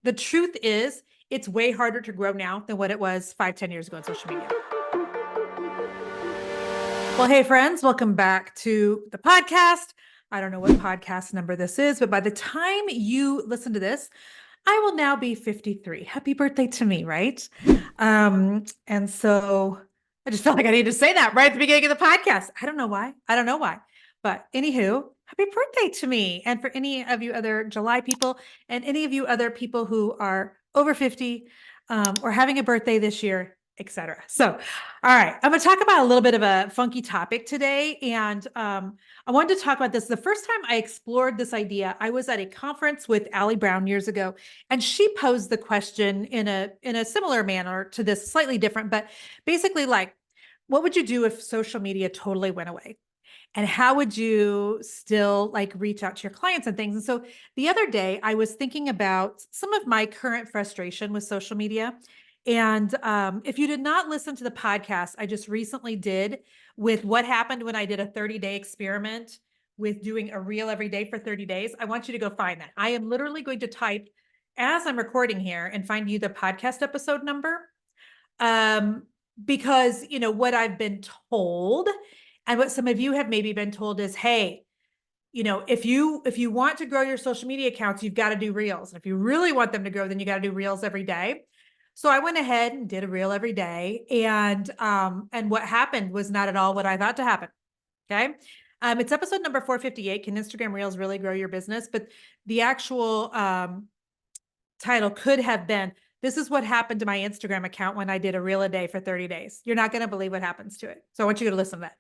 The truth is, it's way harder to grow now than what it was 5, 10 years ago on social media. Well, hey friends, welcome back to the podcast. I don't know what podcast number this is, but by the time you listen to this, I will now be 53. Happy birthday to me, right? And so I just felt like I needed to say that right at the beginning of the podcast. I don't know why. But anywho, happy birthday to me. And for any of you other July people and any of you other people who are over 50 or having a birthday this year, etc. So, all right, I'm going to talk about a little bit of a funky topic today. And I wanted to talk about this. The first time I explored this idea, I was at a conference with Allie Brown years ago, and she posed the question in a similar manner to this, slightly different, but basically like, what would you do if social media totally went away? And how would you still like reach out to your clients and things? And so the other day I was thinking about some of my current frustration with social media. And if you did not listen to the podcast I just recently did with what happened when I did a 30-day experiment with doing a reel every day for 30 days, I want you to go find that. I am literally going to type as I'm recording here and find you the podcast episode number. Because what I've been told and what some of you have maybe been told is, hey, if you want to grow your social media accounts, you've got to do reels. And if you really want them to grow, then you got to do reels every day. So I went ahead and did a reel every day. And what happened was not at all what I thought to happen. Okay. It's episode number 458. Can Instagram Reels really grow your business? But the actual title could have been, this is what happened to my Instagram account when I did a reel a day for 30 days. You're not going to believe what happens to it. So I want you to listen to that.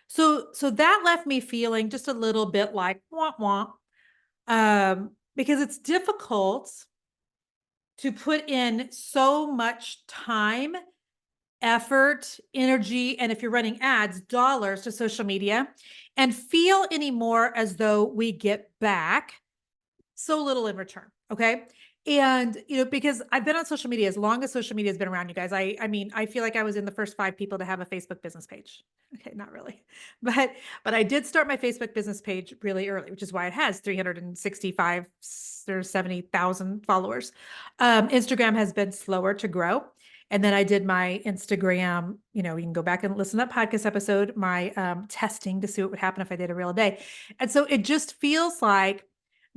So that left me feeling just a little bit like womp womp, because it's difficult to put in so much time, effort, energy, and if you're running ads, dollars to social media and feel anymore as though we get back so little in return. Okay. And, because I've been on social media as long as social media has been around, you guys. I mean, I feel like I was in the first 5 people to have a Facebook business page. Okay, not really, but I did start my Facebook business page really early, which is why it has 365 or 70,000 followers. Instagram has been slower to grow. And then I did my Instagram, you can go back and listen to that podcast episode, my testing to see what would happen if I did a reel a day. And so it just feels like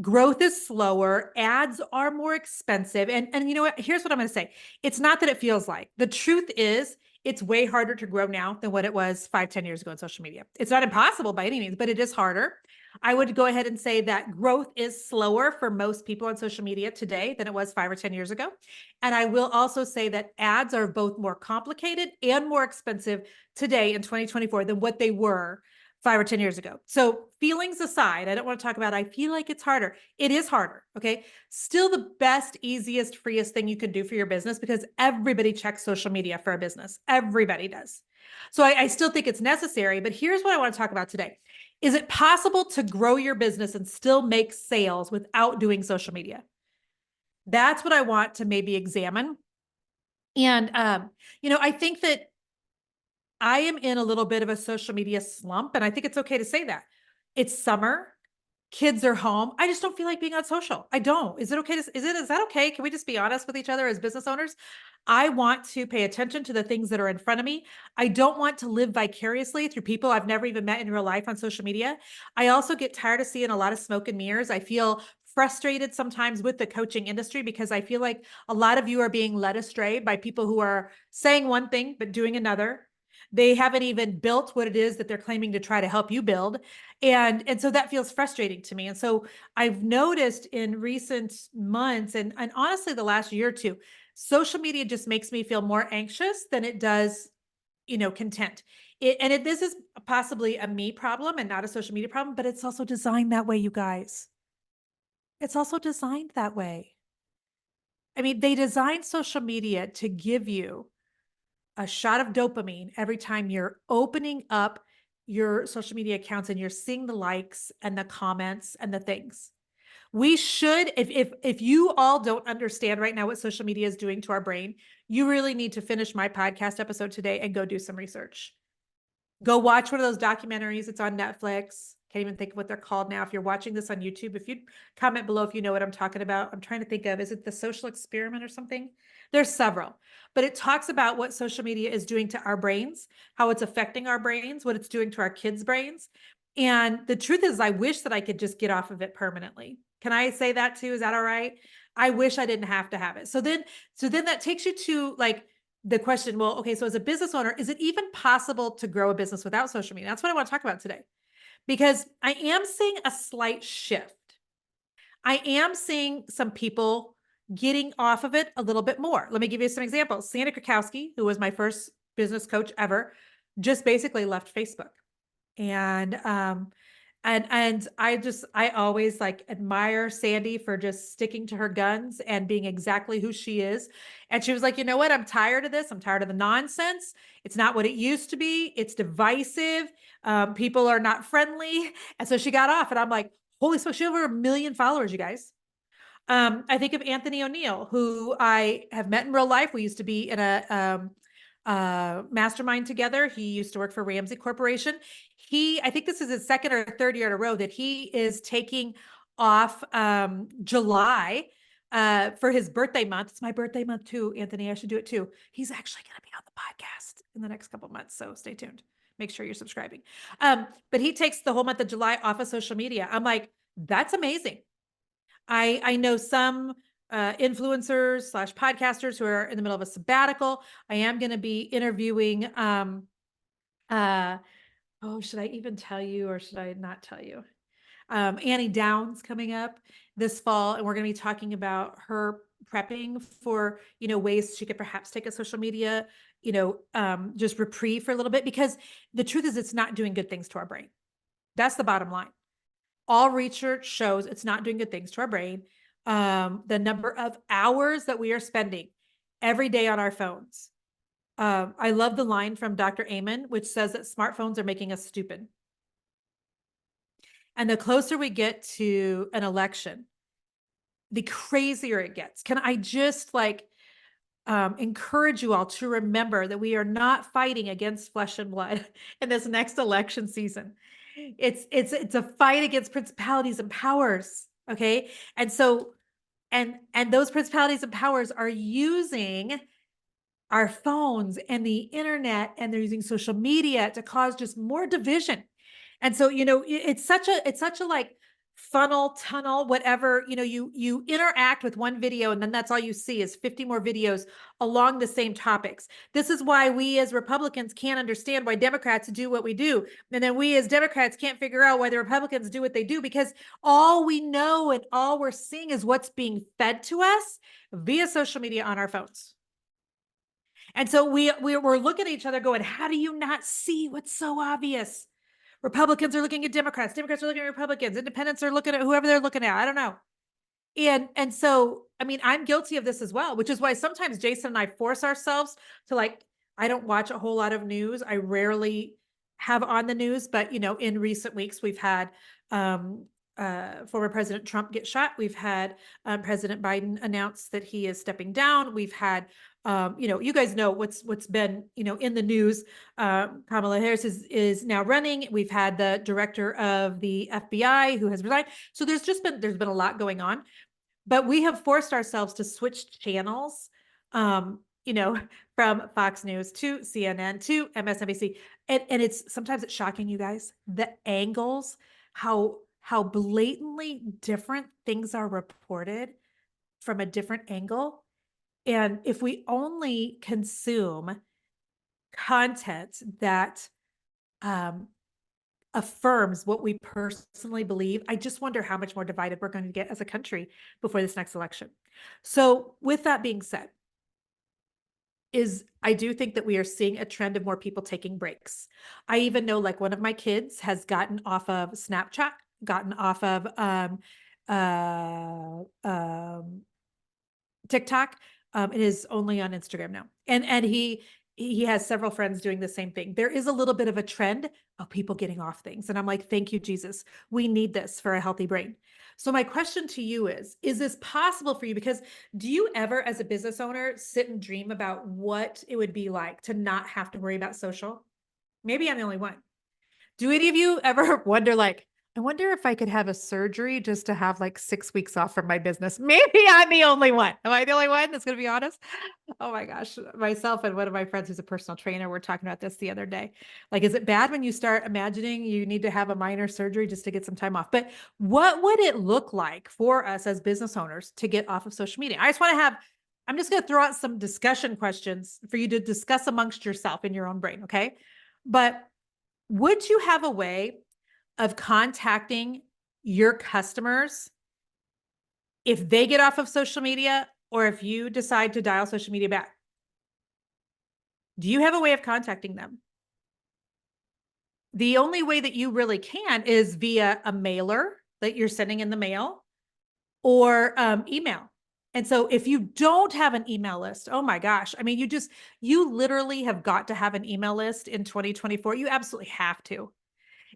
growth is slower, ads are more expensive. And you know what? Here's what I'm going to say. It's not that it feels like. The truth is, it's way harder to grow now than what it was 5, 10 years ago on social media. It's not impossible by any means, but it is harder. I would go ahead and say that growth is slower for most people on social media today than it was 5 or 10 years ago. And I will also say that ads are both more complicated and more expensive today in 2024 than what they were 5 or 10 years ago. So feelings aside, I don't want to talk about, I feel like it's harder. It is harder. Okay. Still the best, easiest, freest thing you can do for your business because everybody checks social media for a business. Everybody does. So I still think it's necessary, but here's what I want to talk about today. Is it possible to grow your business and still make sales without doing social media? That's what I want to maybe examine. And, I think that I am in a little bit of a social media slump, and I think it's okay to say that. It's summer, kids are home. I just don't feel like being on social. I don't. Is that okay? Can we just be honest with each other as business owners? I want to pay attention to the things that are in front of me. I don't want to live vicariously through people I've never even met in real life on social media. I also get tired of seeing a lot of smoke and mirrors. I feel frustrated sometimes with the coaching industry because I feel like a lot of you are being led astray by people who are saying one thing, but doing another. They haven't even built what it is that they're claiming to try to help you build. And so that feels frustrating to me. And so I've noticed in recent months and honestly the last year or two, social media just makes me feel more anxious than it does, content. This is possibly a me problem and not a social media problem, but it's also designed that way, you guys. It's also designed that way. I mean, they designed social media to give you a shot of dopamine every time you're opening up your social media accounts and you're seeing the likes and the comments and the things. We should, if you all don't understand right now what social media is doing to our brain, you really need to finish my podcast episode today and go do some research. Go watch one of those documentaries. It's on Netflix. Can't even think of what they're called now. If you're watching this on YouTube, if you comment below if you know what I'm talking about. I'm trying to think of, is it the social experiment or something? There's several, but it talks about what social media is doing to our brains, how it's affecting our brains, what it's doing to our kids' brains. And the truth is, I wish that I could just get off of it permanently. Can I say that too? Is that all right? I wish I didn't have to have it. So then that takes you to like the question, well, okay, so as a business owner, is it even possible to grow a business without social media? That's what I want to talk about today, because I am seeing a slight shift. I am seeing some people getting off of it a little bit more. Let me give you some examples. Sandra Krakowski, who was my first business coach ever, just basically left Facebook. And I always like admire Sandy for just sticking to her guns and being exactly who she is. And she was like, you know what? I'm tired of this. I'm tired of the nonsense. It's not what it used to be. It's divisive. People are not friendly. And so she got off, and I'm like, holy smokes, she has over 1 million followers, you guys. I think of Anthony O'Neill, who I have met in real life. We used to be in a mastermind together. He used to work for Ramsey Corporation. I think this is his second or third year in a row that he is taking off July for his birthday month. It's my birthday month too, Anthony. I should do it too. He's actually going to be on the podcast in the next couple of months, so stay tuned. Make sure you're subscribing. But he takes the whole month of July off of social media. I'm like, that's amazing. I know some influencers / podcasters who are in the middle of a sabbatical. I am going to be interviewing, should I even tell you or should I not tell you? Annie Downs coming up this fall, and we're going to be talking about her prepping for, ways she could perhaps take a social media, just reprieve for a little bit, because the truth is it's not doing good things to our brain. That's the bottom line. All research shows it's not doing good things to our brain. The number of hours that we are spending every day on our phones. I love the line from Dr. Amen, which says that smartphones are making us stupid. And the closer we get to an election, the crazier it gets. Can I just encourage you all to remember that we are not fighting against flesh and blood in this next election season. It's a fight against principalities and powers. Okay. And so, and those principalities and powers are using our phones and the internet, and they're using social media to cause just more division. And so, it's such a like funnel, tunnel, whatever, you interact with one video, and then that's all you see is 50 more videos along the same topics. This is why we as Republicans can't understand why Democrats do what we do. And then we as Democrats can't figure out why the Republicans do what they do, because all we know and all we're seeing is what's being fed to us via social media on our phones. And so we're looking at each other going, how do you not see what's so obvious? Republicans are looking at Democrats. Democrats are looking at Republicans. Independents are looking at whoever they're looking at. I don't know. And so, I mean, I'm guilty of this as well, which is why sometimes Jason and I force ourselves to I don't watch a whole lot of news. I rarely have on the news, but in recent weeks, we've had former President Trump get shot. We've had President Biden announce that he is stepping down. We've had you guys know what's been, in the news. Kamala Harris is now running. We've had the director of the FBI who has resigned. So there's been a lot going on, but we have forced ourselves to switch channels, from Fox News to CNN to MSNBC. And sometimes it's shocking, you guys, the angles, how blatantly different things are reported from a different angle. And if we only consume content that affirms what we personally believe, I just wonder how much more divided we're going to get as a country before this next election. So with that being said, I do think that we are seeing a trend of more people taking breaks. I even know one of my kids has gotten off of Snapchat, gotten off of TikTok. It is only on Instagram now. And he has several friends doing the same thing. There is a little bit of a trend of people getting off things. And I'm like, thank you, Jesus. We need this for a healthy brain. So my question to you is this possible for you? Because do you ever, as a business owner, sit and dream about what it would be like to not have to worry about social? Maybe I'm the only one. Do any of you ever wonder I wonder if I could have a surgery just to have like 6 weeks off from my business. Maybe I'm the only one. Am I the only one that's going to be honest? Oh my gosh. Myself and one of my friends who's a personal trainer were talking about this the other day. Like, is it bad when you start imagining you need to have a minor surgery just to get some time off? But what would it look like for us as business owners to get off of social media? I just want to have, I'm just going to throw out some discussion questions for you to discuss amongst yourself in your own brain. Okay. But would you have a way of contacting your customers if they get off of social media or if you decide to dial social media back? Do you have a way of contacting them? The only way that you really can is via a mailer that you're sending in the mail or email. And so if you don't have an email list, oh my gosh, I mean, you literally have got to have an email list in 2024. You absolutely have to.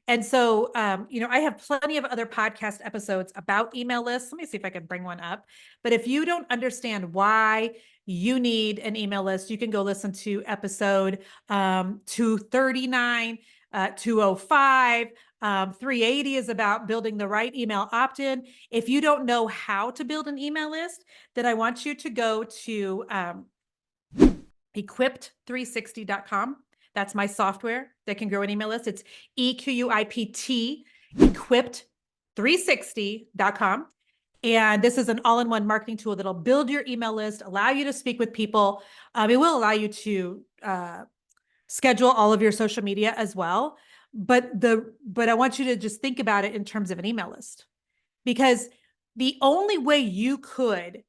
And so, I have plenty of other podcast episodes about email lists. Let me see if I can bring one up. But if you don't understand why you need an email list, you can go listen to episode 239, 205. 380 is about building the right email opt-in. If you don't know how to build an email list, then I want you to go to equipped360.com. That's my software that can grow an email list. It's EQUIPT, equipped360.com. And this is an all-in-one marketing tool that'll build your email list, allow you to speak with people. It will allow you to schedule all of your social media as well. But I want you to just think about it in terms of an email list, because the only way you could,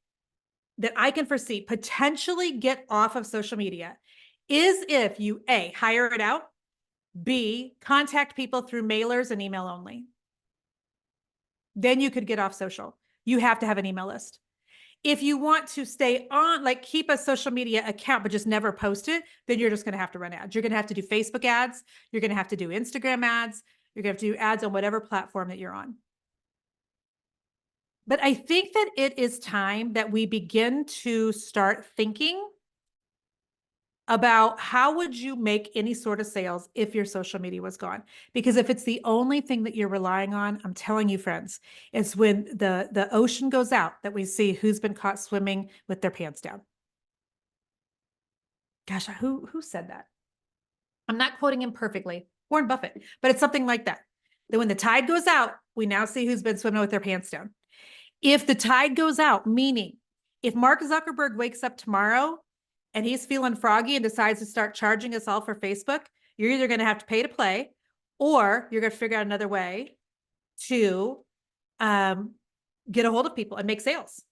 that I can foresee, potentially get off of social media is if you A, hire it out, B, contact people through mailers and email only. Then you could get off social. You have to have an email list. If you want to stay on, like keep a social media account, but just never post it, then you're just going to have to run ads. You're going to have to do Facebook ads. You're going to have to do Instagram ads. You're going to have to do ads on whatever platform that you're on. But I think that it is time that we begin to start thinking about how would you make any sort of sales if your social media was gone? Because if it's the only thing that you're relying on, I'm telling you, friends, it's when the ocean goes out that we see who's been caught swimming with their pants down. Gosh, who said that? I'm not quoting him perfectly, Warren Buffett, but it's something like that. That when the tide goes out, we now see who's been swimming with their pants down. If the tide goes out, meaning if Mark Zuckerberg wakes up tomorrow and he's feeling froggy and decides to start charging us all for Facebook, you're either going to have to pay to play or you're going to figure out another way to get a hold of people and make sales.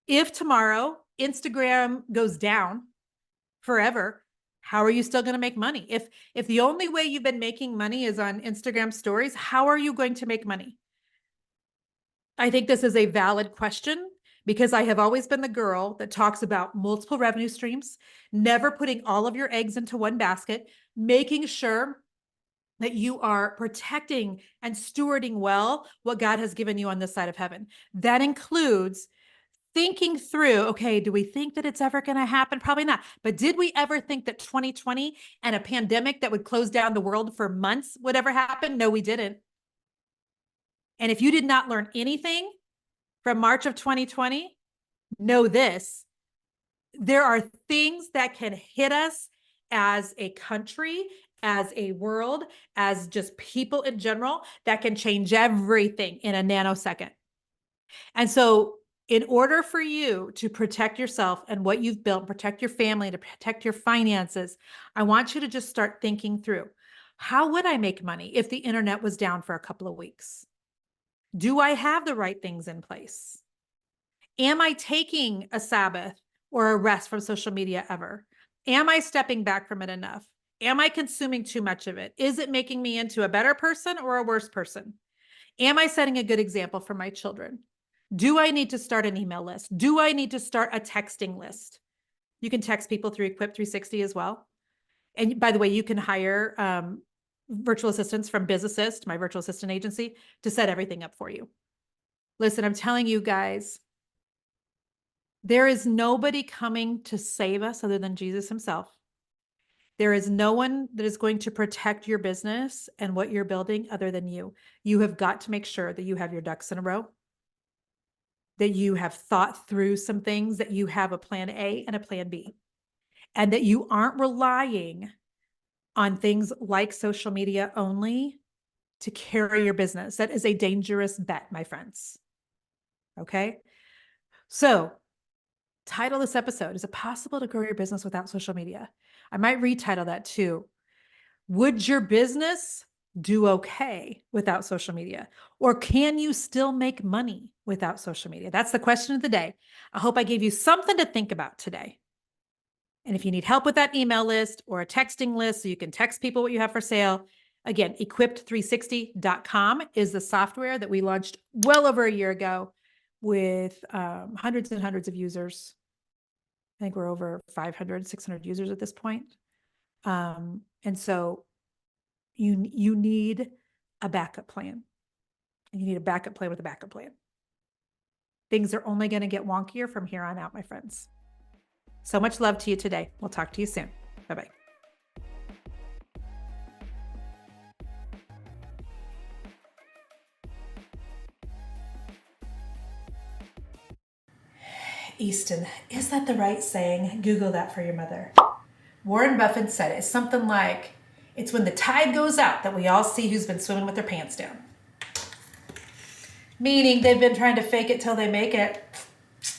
If tomorrow Instagram goes down forever, how are you still going to make money? If the only way you've been making money is on Instagram stories, how are you going to make money? I think this is a valid question because I have always been the girl that talks about multiple revenue streams, never putting all of your eggs into one basket, making sure that you are protecting and stewarding well what God has given you on this side of heaven. That includes thinking through, okay, do we think that it's ever going to happen? Probably not. But did we ever think that 2020 and a pandemic that would close down the world for months would ever happen? No, we didn't. And if you did not learn anything from March of 2020, know this: there are things that can hit us as a country, as a world, as just people in general that can change everything in a nanosecond. And so in order for you to protect yourself and what you've built, protect your family, to protect your finances, I want you to just start thinking through, how would I make money if the internet was down for a couple of weeks? Do I have the right things in place? Am I taking a Sabbath or a rest from social media ever? Am I stepping back from it enough? Am I consuming too much of it? Is it making me into a better person or a worse person? Am I setting a good example for my children? Do I need to start an email list? Do I need to start a texting list? You can text people through Equip 360 as well. And by the way, you can hire virtual assistants from BizAssist, my virtual assistant agency, to set everything up for you. Listen, I'm telling you guys, there is nobody coming to save us other than Jesus himself. There is no one that is going to protect your business and what you're building other than you. You have got to make sure that you have your ducks in a row, that you have thought through some things, that you have a plan A and a plan B, and that you aren't relying on things like social media only to carry your business. That is a dangerous bet, my friends. Okay. So, title this episode, is it possible to grow your business without social media? I might retitle that too. Would your business do okay without social media? Or can you still make money without social media? That's the question of the day. I hope I gave you something to think about today. And if you need help with that email list or a texting list so you can text people what you have for sale, again, equipped360.com is the software that we launched well over a year ago with hundreds and hundreds of users. I think we're over 500, 600 users at this point. And so you need a backup plan. And you need a backup plan with a backup plan. Things are only going to get wonkier from here on out, my friends. So much love to you today. We'll talk to you soon. Bye-bye. Easton, is that the right saying? Google that for your mother. Warren Buffett said it. It's something like, it's when the tide goes out that we all see who's been swimming with their pants down. Meaning they've been trying to fake it till they make it.